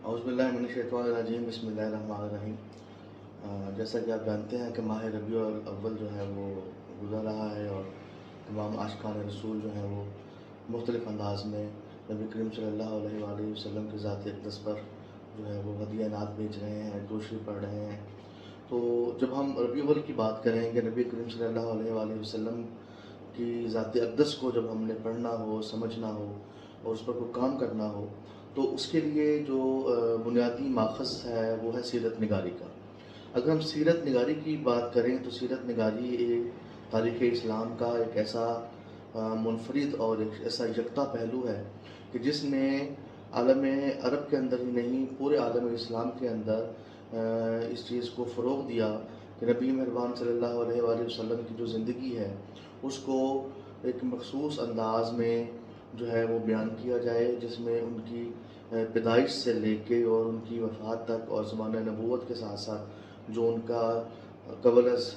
اعوذ باللہ من الشیطان الرجیم بسم اللہ الرحمن الرحیم۔ جیسا کہ آپ جانتے ہیں کہ ماہ ربیع الاول جو ہے وہ گزر رہا ہے، اور تمام عاشقان رسول جو ہیں وہ مختلف انداز میں نبی کریم صلی اللہ علیہ وآلہ وسلم کی ذات اقدس پر جو ہے وہ ہدیہ نعت بیچ رہے ہیں، دوشری پڑھ رہے ہیں۔ تو جب ہم ربیع الاول کی بات کریں کہ نبی کریم صلی اللہ علیہ وآلہ وسلم کی ذات اقدس کو جب ہم نے پڑھنا ہو، سمجھنا ہو اور اس پر کوئی کام کرنا ہو، تو اس کے لیے جو بنیادی ماخذ ہے وہ ہے سیرت نگاری کا۔ اگر ہم سیرت نگاری کی بات کریں تو سیرت نگاری ایک تاریخ اسلام کا ایک ایسا منفرد اور ایک ایسا یکتا پہلو ہے کہ جس نے عالم عرب کے اندر ہی نہیں، پورے عالم اسلام کے اندر اس چیز کو فروغ دیا کہ نبی مہربان صلی اللہ علیہ وآلہ وسلم کی جو زندگی ہے اس کو ایک مخصوص انداز میں جو ہے وہ بیان کیا جائے، جس میں ان کی پیدائش سے لے کے اور ان کی وفات تک اور زمانہ نبوت کے ساتھ ساتھ جو ان کا قبل از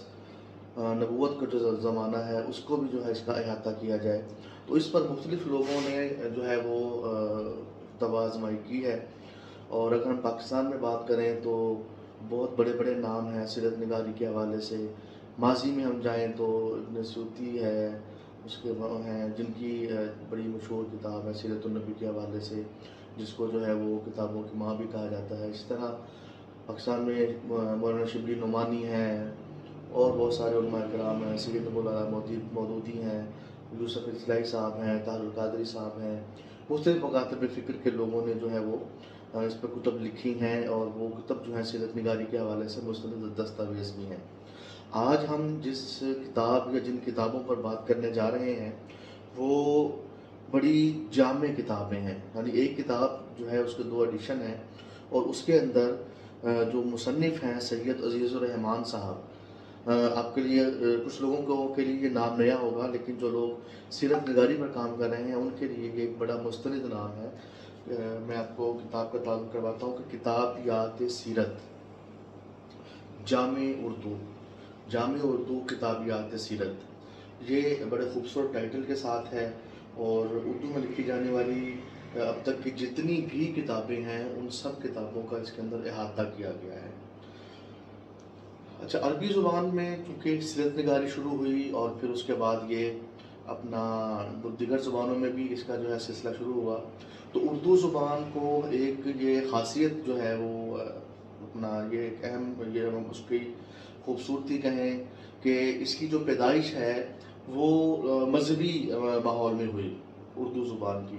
نبوت کا جو زمانہ ہے اس کو بھی جو ہے اس کا احاطہ کیا جائے۔ تو اس پر مختلف لوگوں نے جو ہے وہ توازمائی کی ہے، اور اگر ہم پاکستان میں بات کریں تو بہت بڑے بڑے نام ہیں سیرت نگاری کے حوالے سے۔ ماضی میں ہم جائیں تو ابن سیوطی ہے، اس کے ہیں جن کی بڑی مشہور کتاب ہے سیرت النبی کے حوالے سے، جس کو جو ہے وہ کتابوں کی ماں بھی کہا جاتا ہے۔ اس طرح پاکستان میں مولانا شبلی نعمانی ہیں اور بہت سارے علماء کرام ہیں، سید مولانا مودودی ہیں، یوسف اصلاحی صاحب ہیں، طاہر القادری صاحب ہیں۔ مختلف مکاتب فکر کے لوگوں نے جو ہے وہ اس پہ کتب لکھی ہیں، اور وہ کتب جو ہیں سیرت نگاری کے حوالے سے مستند دستاویز بھی ہیں۔ آج ہم جس کتاب یا جن کتابوں پر بات کرنے جا رہے ہیں وہ بڑی جامع کتابیں ہیں، یعنی ایک کتاب جو ہے اس کے 2 ایڈیشن ہیں، اور اس کے اندر جو مصنف ہیں سید عزیز الرحمان صاحب، آپ کے لیے کچھ لوگوں کے لیے یہ نام نیا ہوگا، لیکن جو لوگ سیرت نگاری پر کام کر رہے ہیں ان کے لیے یہ ایک بڑا مستند نام ہے۔ میں آپ کو کتاب کا تعارف کرواتا ہوں کہ کتابیات سیرت، جامع اردو کتابیات سیرت، یہ بڑے خوبصورت ٹائٹل کے ساتھ ہے، اور اردو میں لکھی جانے والی اب تک کی جتنی بھی کتابیں ہیں ان سب کتابوں کا اس کے اندر احاطہ کیا گیا ہے۔ اچھا، عربی زبان میں چونکہ سیرت نگاری شروع ہوئی اور پھر اس کے بعد یہ اپنا دیگر زبانوں میں بھی اس کا جو ہے سلسلہ شروع ہوا، تو اردو زبان کو ایک یہ خاصیت جو ہے وہ اپنا یہ ایک اہم یہ ہم اس کی خوبصورتی کہیں کہ اس کی جو پیدائش ہے وہ مذہبی ماحول میں ہوئی۔ اردو زبان کی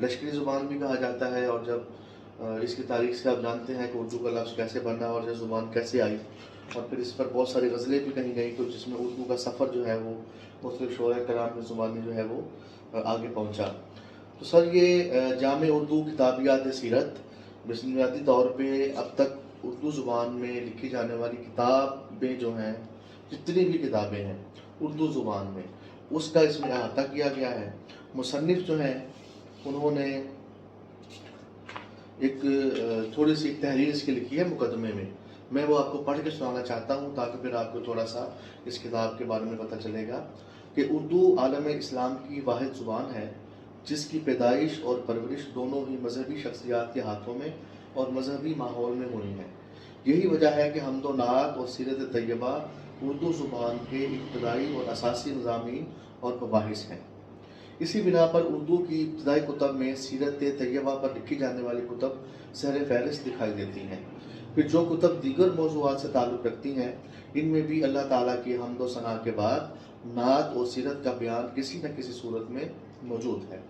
لشکری زبان بھی کہا جاتا ہے، اور جب اس کی تاریخ سے آپ جانتے ہیں کہ اردو کا لفظ کیسے بنا اور یہ زبان کیسے آئی، اور پھر اس پر بہت ساری غزلیں بھی کہیں گئیں، تو جس میں اردو کا سفر جو ہے وہ مختلف شعراء کرام کی زبانی جو ہے وہ آگے پہنچا۔ تو سر یہ جامع اردو کتابیات سیرت بنیادی طور پہ اب تک اردو زبان میں لکھی جانے والی کتابیں جو ہیں، جتنی بھی کتابیں ہیں اردو زبان میں، اس کا اس میں احاطہ کیا گیا ہے۔ مصنف جو ہیں انہوں نے ایک تھوڑی سی تحریر اس کی لکھی ہے مقدمے میں وہ آپ کو پڑھ کے سنانا چاہتا ہوں تاکہ پھر آپ کو تھوڑا سا اس کتاب کے بارے میں پتہ چلے گا کہ اردو عالم اسلام کی واحد زبان ہے جس کی پیدائش اور پرورش دونوں ہی مذہبی شخصیات کے ہاتھوں میں اور مذہبی ماحول میں ہوئی ہیں۔ یہی وجہ ہے کہ حمد و نعت اور سیرت طیبہ اردو زبان کے ابتدائی اور اساسی مضامین اور مباحث ہیں۔ اسی بنا پر اردو کی ابتدائی کتب میں سیرت طیبہ پر لکھی جانے والی کتب سر فہرست دکھائی دیتی ہیں۔ پھر جو کتب دیگر موضوعات سے تعلق رکھتی ہیں ان میں بھی اللہ تعالیٰ کی حمد و ثنا کے بعد نعت اور سیرت کا بیان کسی نہ کسی صورت میں موجود ہے۔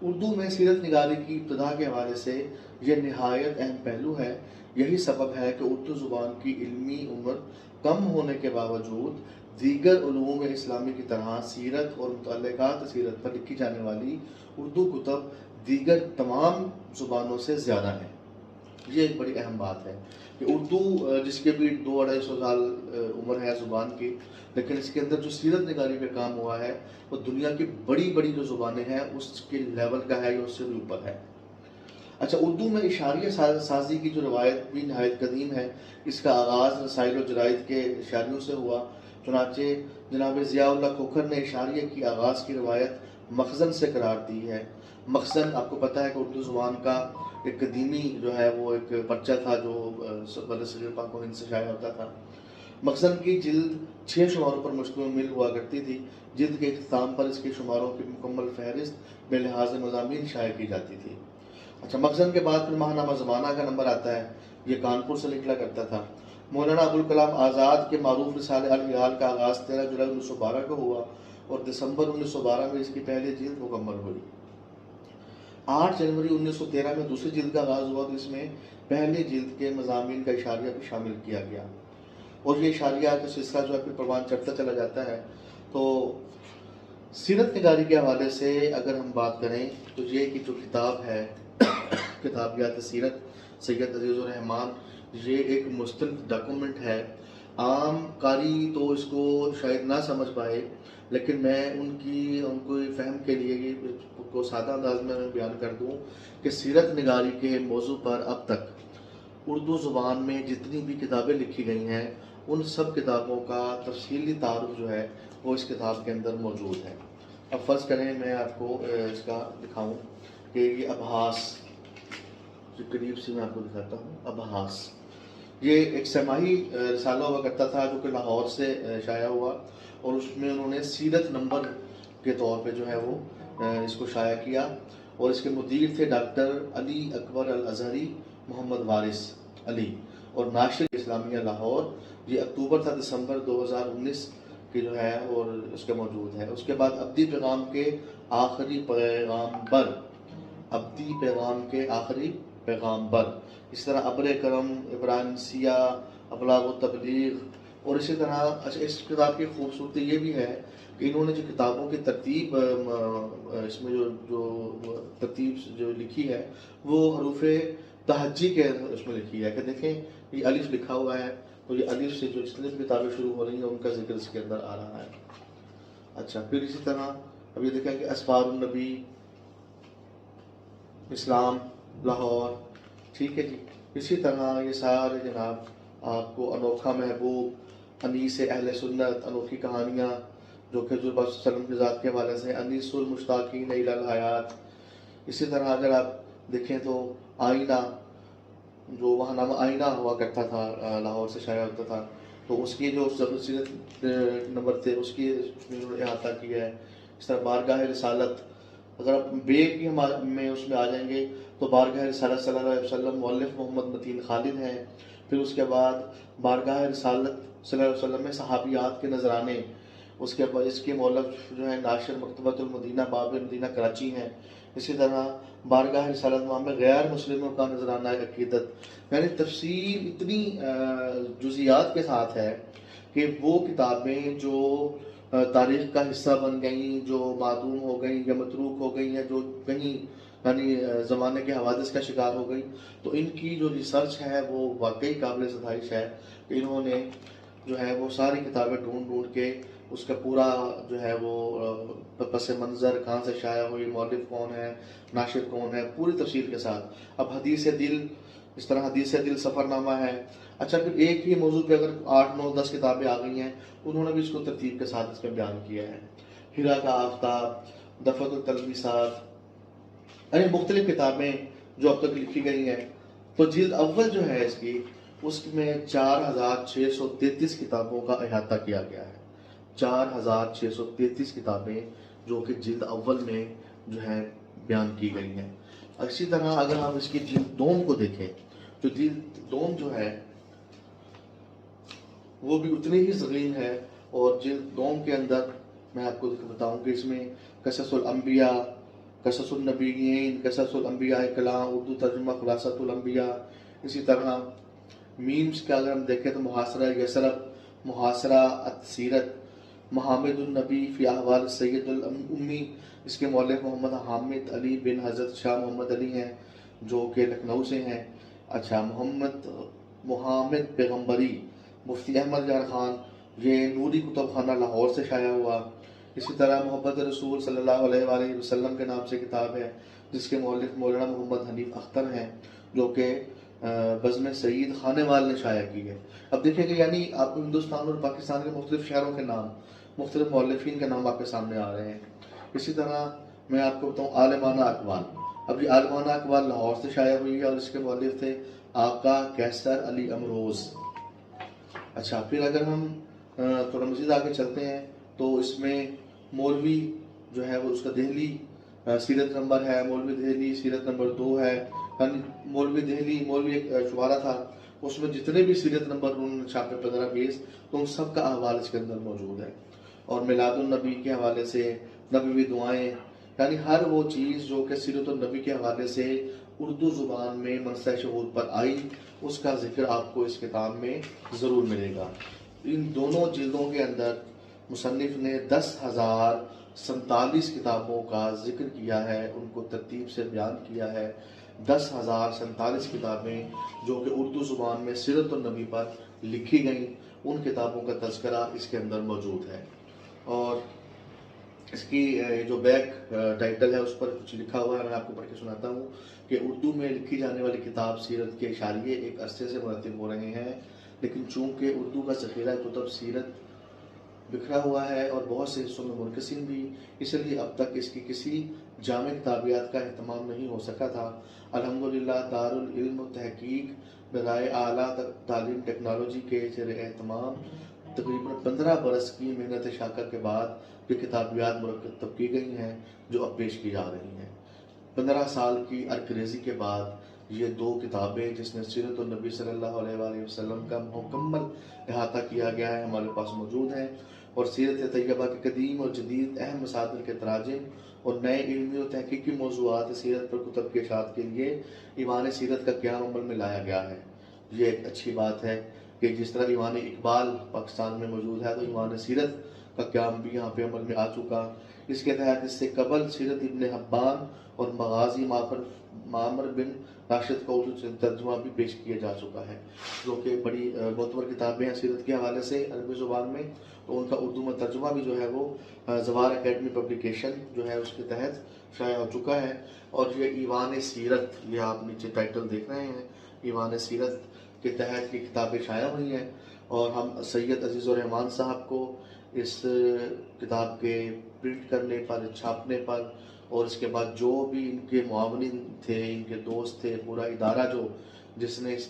اردو میں سیرت نگاری کی ابتدا کے حوالے سے یہ نہایت اہم پہلو ہے۔ یہی سبب ہے کہ اردو زبان کی علمی عمر کم ہونے کے باوجود دیگر علوم اسلامی کی طرح سیرت اور متعلقات سیرت پر لکھی جانے والی اردو کتب دیگر تمام زبانوں سے زیادہ ہیں۔ یہ ایک بڑی اہم بات ہے کہ اردو جس کے بھی 200-250 سال عمر ہے زبان کی، لیکن اس کے اندر جو سیرت نگاری پہ کام ہوا ہے وہ دنیا کی بڑی بڑی جو زبانیں ہیں اس کے لیول کا ہے یا اس سے بھی اوپر ہے۔ اچھا، اردو میں اشاریہ سازی کی جو روایت بھی نہایت قدیم ہے۔ اس کا آغاز رسائل و جرائد کے اشاریوں سے ہوا، چنانچہ جناب ضیاء اللہ کھوکھر نے اشاریہ کی آغاز کی روایت مخزن سے قرار دی ہے۔ مخزن آپ کو پتہ ہے کہ اردو زبان کا ایک قدیمی جو ہے وہ ایک پرچہ تھا جو برصغیر پاک و ہند سے شائع ہوتا تھا۔ مخزن کی جلد 6 شماروں پر مشتمل ہوا کرتی تھی۔ جلد کے اختتام پر اس کے شماروں کی مکمل فہرست بے لحاظ مضامین شائع کی جاتی تھی۔ اچھا، مخزن کے بعد پھر ماہنامہ زمانہ کا نمبر آتا ہے، یہ کانپور سے نکلا کرتا تھا۔ مولانا ابوالکلام آزاد کے معروف رسالے الہلال کا آغاز 13 جولائی 1912 کو ہوا اور دسمبر 1912 میں اس کی پہلی جلد مکمل ہوئی۔ 8 جنوری 1913 میں دوسری جلد کا آغاز ہوا تو اس میں پہلی جلد کے مضامین کا اشاریہ بھی شامل کیا گیا، اور یہ اشاریہ کا سلسلہ جو ہے پھر پروان چڑھتا چلا جاتا ہے۔ تو سیرت نگاری کے حوالے سے اگر ہم بات کریں تو یہ کی جو کتاب ہے کتابیات سیرت سید عزیز الرحمان، یہ ایک مستند ڈاکومنٹ ہے۔ عام قاری تو اس کو شاید نہ سمجھ پائے، لیکن میں ان کو فہم کے لیے کو سادہ انداز میں بیان کر دوں کہ سیرت نگاری کے موضوع پر اب تک اردو زبان میں جتنی بھی کتابیں لکھی گئی ہیں ان سب کتابوں کا تفصیلی تعارف جو ہے وہ اس کتاب کے اندر موجود ہے۔ اب فرض کریں میں آپ کو اس کا دکھاؤں کہ یہ ابحاث، جو قریب سے میں آپ کو دکھاتا ہوں، ابحاث یہ ایک سماعی رسالہ ہوا کرتا تھا جو کہ لاہور سے شائع ہوا، اور اس میں انہوں نے سیرت نمبر کے طور پہ جو ہے وہ اس کو شائع کیا، اور اس کے مدیر تھے ڈاکٹر علی اکبر الازہری محمد وارث علی، اور ناشر اسلامیہ لاہور، یہ اکتوبر تھا دسمبر 2019 کی جو ہے اور اس کے موجود ہے۔ اس کے بعد ابدی پیغام کے آخری پیغامبر، ابدی پیغام کے آخری پیغامبر، اس طرح ابر کرم، ابراہیم سیاہ، ابلاغ و تبلیغ، اور اسی طرح اس کتاب کی خوبصورتی یہ بھی ہے کہ انہوں نے جو کتابوں کی ترتیب اس میں جو ترتیب جو لکھی ہے وہ حروف تہجی کے اس میں لکھی ہے کہ دیکھیں یہ الف لکھا ہوا ہے، تو یہ الف سے جو جتنی بھی کتابیں شروع ہو رہی ہیں ان کا ذکر اس کے اندر آ رہا ہے۔ اچھا، پھر اسی طرح اب یہ دیکھیں کہ اسفار النبی اسلام لاہور، ٹھیک ہے جی۔ اسی طرح یہ سارے جناب آپ کو انوکھا محبوب، انیس اہل سنت، انوکھی کہانیاں جو کہ حضور پاک صلی اللہ علیہ وسلم کی ذات کے حوالے سے، انیس المشتاقین الی الحیات۔ اسی طرح اگر آپ دیکھیں تو آئینہ، جو وہاں نام آئینہ ہوا کرتا تھا لاہور سے شائع ہوتا تھا، تو اس کی جو سیرت نمبر تھے اس کی احاطہ کیا ہے۔ اس طرح بارگاہ رسالت، اگر آپ بے کی میں اس میں آ جائیں گے تو بارگاہ رسالت صلی اللہ علیہ وسلم مؤلف محمد متین خالد ہیں۔ پھر اس کے بعد بارگاہ رسالت صلی اللہ علیہ وسلم میں صحابیات کے نذرانے، اس کے بعد اس کے مؤلف جو ہے ناشر مکتبۃ المدینہ باب مدینہ کراچی ہیں۔ اسی طرح بارگاہ رسالت میں غیر مسلموں کا نذرانہ عقیدت، یعنی تفصیل اتنی جزیات کے ساتھ ہے کہ وہ کتابیں جو تاریخ کا حصہ بن گئیں، جو معدوم ہو گئیں یا متروک ہو گئیں، یا جو کہیں یعنی زمانے کے حوادث کا شکار ہو گئی، تو ان کی جو ریسرچ ہے وہ واقعی قابل ستائش ہے کہ انہوں نے جو ہے وہ ساری کتابیں ڈھونڈ ڈھونڈ کے اس کا پورا جو ہے وہ پس منظر کہاں سے شائع ہوئی، مؤلف کون ہے، ناشر کون ہے، پوری تفصیل کے ساتھ۔ اب حدیث دل، اس طرح حدیث دل سفر نامہ ہے۔ اچھا، پھر ایک ہی موضوع پہ اگر 8 9 10 کتابیں آ گئی ہیں، انہوں نے بھی اس کو ترتیب کے ساتھ اس میں بیان کیا ہے۔ ہرا کا آفتاب، دفعۃ التلمیسات، یعنی مختلف کتابیں جو اب تک لکھی گئی ہیں۔ تو جلد اول جو ہے اس میں 4633 کتابوں کا احاطہ کیا گیا ہے۔ 4633 کتابیں جو کہ جلد اول میں جو ہے بیان کی گئی ہیں۔ اسی طرح اگر ہم اس کی جلد دوم کو دیکھیں تو جلد دوم جو ہے وہ بھی اتنی ہی ذلیل ہے، اور جلد دوم کے اندر میں آپ کو بتاؤں کہ اس میں قصص الانبیاء، قصص النبیین، قصص الانبیاء کلام، اردو ترجمہ خلاصۃ الانبیاء۔ اسی طرح میمز کا اگر ہم دیکھیں تو محاصرہ یثرب، محاصرہ السیرت، محامد النبی فی احوال سید الامی، اس کے مؤلف محمد حامد علی بن حضرت شاہ محمد علی ہیں جو کہ لکھنؤ سے ہیں۔ اچھا، محمد پیغمبری، مفتی احمد جان خان، یہ نوری کتب خانہ لاہور سے شائع ہوا۔ اسی طرح محبت رسول صلی اللہ علیہ وآلہ وسلم کے نام سے کتاب ہے جس کے مؤلف مولانا محمد حنیف اختر ہیں جو کہ بزم سعید خانے وال نے شائع کی ہے۔ اب دیکھیں کہ یعنی آپ ہندوستان اور پاکستان کے مختلف شہروں کے نام، مختلف مؤلفین کے نام آپ کے سامنے آ رہے ہیں۔ اسی طرح میں آپ کو بتاؤں عالمانہ اقوال. اب یہ عالمانہ اقوال لاہور سے شائع ہوئی ہے اور اس کے مؤلف تھے آقا کیسر علی امروز. اچھا پھر اگر ہم تھوڑا مزید آگے چلتے ہیں تو اس میں مولوی جو ہے وہ اس کا دہلی سیرت نمبر ہے، مولوی دہلی سیرت نمبر 2 ہے. مولوی دہلی مولوی ایک شمارہ تھا، اس میں جتنے بھی سیرت نمبر انہوں نے چھاپے 15-20 تو ان سب کا احوال اس کے اندر موجود ہے. اور میلاد النبی کے حوالے سے نبوی دعائیں، یعنی ہر وہ چیز جو کہ سیرت النبی کے حوالے سے اردو زبان میں منصہ شہود پر آئی اس کا ذکر آپ کو اس کتاب میں ضرور ملے گا. ان دونوں جلدوں کے اندر مصنف نے 10,047 کتابوں کا ذکر کیا ہے، ان کو ترتیب سے بیان کیا ہے. 10,047 کتابیں جو کہ اردو زبان میں سیرت النبی پر لکھی گئیں، ان کتابوں کا تذکرہ اس کے اندر موجود ہے. اور اس کی جو بیک ٹائٹل ہے اس پر کچھ لکھا ہوا ہے، میں آپ کو پڑھ کے سناتا ہوں کہ اردو میں لکھی جانے والی کتاب سیرت کے اشاریے ایک عرصے سے مرتب ہو رہے ہیں، لیکن چونکہ اردو کا ذخیرہ کتب سیرت بکھرا ہوا ہے اور بہت سے حصوں میں منقسم بھی، اس لیے اب تک اس کی کسی جامع کتابیات کا اہتمام نہیں ہو سکا تھا. الحمدللہ دارالعلم و تحقیق برائے اعلیٰ تعلیم ٹیکنالوجی کے زیر اہتمام تقریباً 15 برس کی محنت شاقہ کے بعد یہ کتابیات مرتب کی گئی ہیں جو اب پیش کی جا رہی ہیں. 15 سال کی ارکریزی کے بعد یہ 2 کتابیں جس میں سیرت النبی صلی اللہ علیہ وآلہ وسلم کا مکمل احاطہ کیا گیا ہے ہمارے پاس موجود ہیں، اور سیرت طیبہ کے قدیم اور جدید اہم مصادر کے تراجم اور نئے علمی و تحقیقی موضوعات سیرت پر کتب کے اشاعت کے لیے ایوان سیرت کا قیام عمل میں لایا گیا ہے. یہ ایک اچھی بات ہے کہ جس طرح ایوان اقبال پاکستان میں موجود ہے تو ایوان سیرت کا قیام بھی یہاں پہ عمل میں آ چکا. اس کے تحت اس سے قبل سیرت ابن حبان اور مغازی معمر بن راشد کا اردو ترجمہ بھی پیش کیا جا چکا ہے، جو کہ بڑی معتبر کتابیں ہیں سیرت کے حوالے سے عربی زبان میں. تو ان کا اردو میں ترجمہ بھی جو ہے وہ زوار اکیڈمی پبلیکیشن جو ہے اس کے تحت شائع ہو چکا ہے. اور یہ ایوان سیرت، یہ آپ نیچے ٹائٹل دیکھ رہے ہیں، ایوان سیرت کے تحت یہ کتابیں شائع ہوئی ہیں. اور ہم سید عزیز الرحمان صاحب کو اس کتاب کے پرنٹ کرنے پر، چھاپنے پر، اور اس کے بعد جو بھی ان کے معاونین تھے، ان کے دوست تھے، پورا ادارہ جو جس نے اس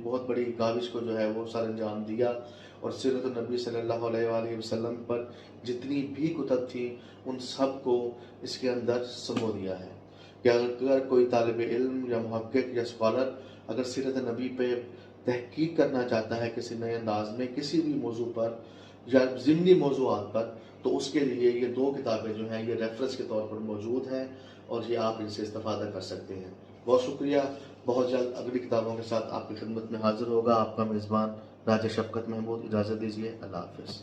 بہت بڑی کاوش کو جو ہے وہ سر انجام دیا، اور سیرت النبی صلی اللہ علیہ وآلہ وسلم پر جتنی بھی کتب تھی ان سب کو اس کے اندر سمو دیا ہے کہ اگر کوئی طالب علم یا محقق یا اسکالر اگر سیرت نبی پہ تحقیق کرنا چاہتا ہے کسی نئے انداز میں کسی بھی موضوع پر یا ضمنی موضوعات پر، تو اس کے لیے یہ 2 کتابیں جو ہیں یہ ریفرنس کے طور پر موجود ہیں اور یہ آپ ان سے استفادہ کر سکتے ہیں. بہت شکریہ. بہت جلد اگلی کتابوں کے ساتھ آپ کی خدمت میں حاضر ہوگا آپ کا میزبان راجہ شفقت محمود. اجازت دیجیے. اللہ حافظ.